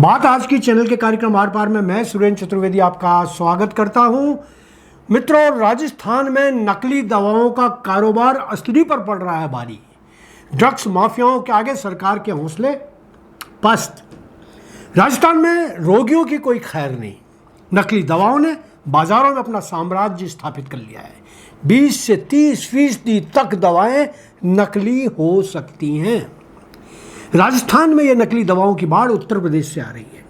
बात आज की चैनल के कार्यक्रम आर पार में मैं सुरेंद्र चतुर्वेदी आपका स्वागत करता हूं। मित्रों, राजस्थान में नकली दवाओं का कारोबार असली पर पड़ रहा है भारी। ड्रग्स माफियाओं के आगे सरकार के हौसले पस्त। राजस्थान में रोगियों की कोई खैर नहीं। नकली दवाओं ने बाजारों में अपना साम्राज्य स्थापित कर लिया है। 20 से 30% तक दवाएं नकली हो सकती हैं। राजस्थान में यह नकली दवाओं की बाढ़ उत्तर प्रदेश से आ रही है।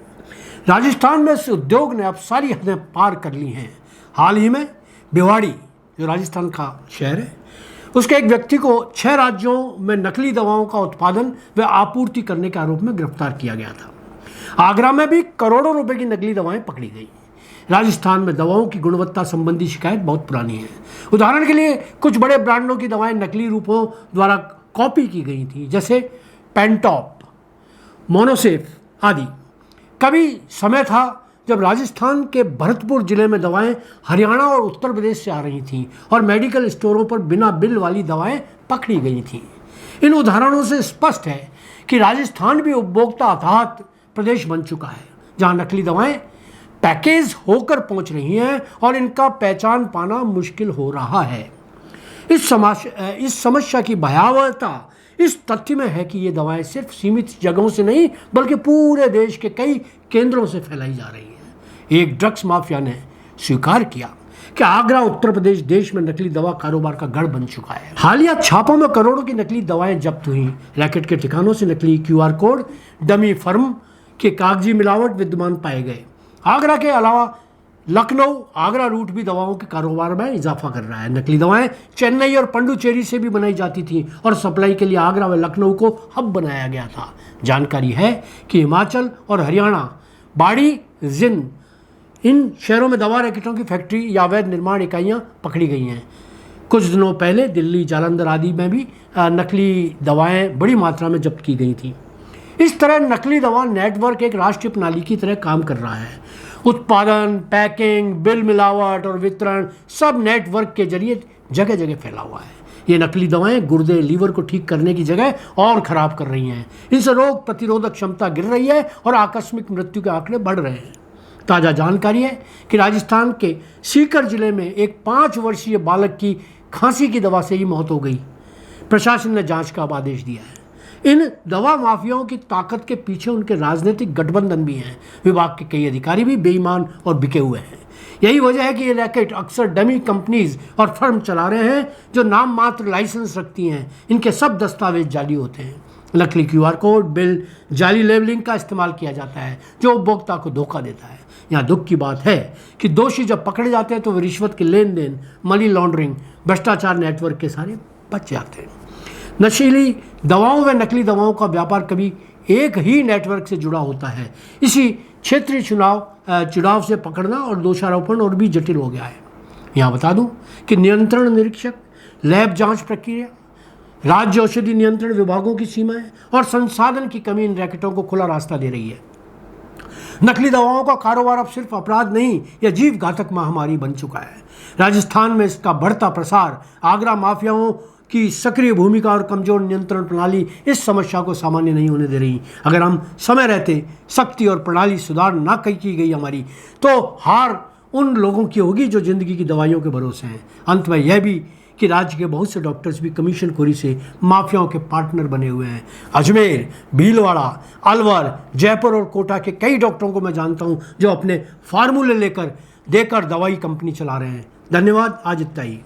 राजस्थान में इस उद्योग ने अब सारी हदें पार कर ली हैं। हाल ही में भिवाड़ी, जो राजस्थान का शहर है, उसके एक व्यक्ति को 6 राज्यों में नकली दवाओं का उत्पादन व आपूर्ति करने के आरोप में गिरफ्तार किया गया था। आगरा में भी करोड़ों रुपए की नकली दवाएं पकड़ी गई। राजस्थान में दवाओं की गुणवत्ता संबंधी शिकायत बहुत पुरानी है। उदाहरण के लिए कुछ बड़े ब्रांडों की दवाएं नकली रूपों द्वारा कॉपी की गई थी, जैसे पेंटॉप, मोनोसेफ आदि। कभी समय था जब राजस्थान के भरतपुर जिले में दवाएं हरियाणा और उत्तर प्रदेश से आ रही थीं और मेडिकल स्टोरों पर बिना बिल वाली दवाएं पकड़ी गई थीं। इन उदाहरणों से स्पष्ट है कि राजस्थान भी उपभोक्ता आघात प्रदेश बन चुका है, जहां नकली दवाएं पैकेज होकर पहुंच रही हैं और इनका पहचान पाना मुश्किल हो रहा है। इस समस्या की भयावहता इस तथ्य में है कि ये दवाएं सिर्फ सीमित जगहों से नहीं बल्कि पूरे देश के कई केंद्रों से फैलाई जा रही हैं। एक ड्रग्स माफिया ने स्वीकार किया कि आगरा उत्तर प्रदेश देश में नकली दवा कारोबार का गढ़ बन चुका है। हालिया छापों में करोड़ों की नकली दवाएं जब्त हुई। रैकेट के ठिकानों से नकली QR कोड, डमी फर्म के कागजी मिलावट विद्यमान पाए गए। आगरा के अलावा लखनऊ आगरा रूट भी दवाओं के कारोबार में इजाफा कर रहा है। नकली दवाएं चेन्नई और पंडुचेरी से भी बनाई जाती थी और सप्लाई के लिए आगरा व लखनऊ को हब बनाया गया था। जानकारी है कि हिमाचल और हरियाणा, बाड़ी, जिंद, इन शहरों में दवा रैकेटों की फैक्ट्री या अवैध निर्माण इकाइयां पकड़ी गई हैं। कुछ दिनों पहले दिल्ली, जालंधर आदि में भी नकली दवाएं बड़ी मात्रा में जब्त की गई थी। इस तरह नकली दवा नेटवर्क एक राष्ट्रीय प्रणाली की तरह काम कर रहा है। उत्पादन, पैकिंग, बिल मिलावट और वितरण सब नेटवर्क के जरिए जगह जगह फैला हुआ है। ये नकली दवाएं गुर्दे, लीवर को ठीक करने की जगह और खराब कर रही हैं। इनसे रोग प्रतिरोधक क्षमता गिर रही है और आकस्मिक मृत्यु के आंकड़े बढ़ रहे हैं। ताज़ा जानकारी है कि राजस्थान के सीकर जिले में एक 5 वर्षीय बालक की खांसी की दवा से ही मौत हो गई। प्रशासन ने जांच का आदेश दिया है। इन दवा माफियाओं की ताकत के पीछे उनके राजनीतिक गठबंधन भी हैं। विभाग के कई अधिकारी भी बेईमान और बिके हुए हैं। यही वजह है कि ये रैकेट अक्सर डमी कंपनीज और फर्म चला रहे हैं जो नाम मात्र लाइसेंस रखती हैं। इनके सब दस्तावेज जाली होते हैं। नकली QR कोड, बिल, जाली लेबलिंग का इस्तेमाल किया जाता है जो उपभोक्ता को धोखा देता है। यहाँ दुख की बात है कि दोषी जब पकड़े जाते हैं तो वे रिश्वत के लेन देन, मनी लॉन्ड्रिंग, भ्रष्टाचार नेटवर्क के सारे बच जाते हैं। नशीली दवाओं व नकली दवाओं का व्यापार कभी एक ही नेटवर्क से जुड़ा होता है। इसी क्षेत्रीय चुनाव से पकड़ना और दोषारोपण और भी जटिल हो गया है। यहाँ बता दूं कि नियंत्रण निरीक्षक, लैब जांच प्रक्रिया, राज्य औषधि नियंत्रण विभागों की सीमाएं और संसाधन की कमी इन रैकेटों को खुला रास्ता दे रही है। नकली दवाओं का कारोबार अब सिर्फ अपराध नहीं, यह जीव घातक महामारी बन चुका है। राजस्थान में इसका बढ़ता प्रसार, आगरा माफियाओं की सक्रिय भूमिका और कमजोर नियंत्रण प्रणाली इस समस्या को सामान्य नहीं होने दे रही। अगर हम समय रहते सख्ती और प्रणाली सुधार ना की गई हमारी, तो हार उन लोगों की होगी जो जिंदगी की दवाइयों के भरोसे हैं। अंत में यह भी कि राज्य के बहुत से डॉक्टर्स भी कमीशनखोरी से माफियाओं के पार्टनर बने हुए हैं। अजमेर, भीलवाड़ा, अलवर, जयपुर और कोटा के कई डॉक्टरों को मैं जानता हूं जो अपने फार्मूले देकर दवाई कंपनी चला रहे हैं। धन्यवाद। आज इतना ही।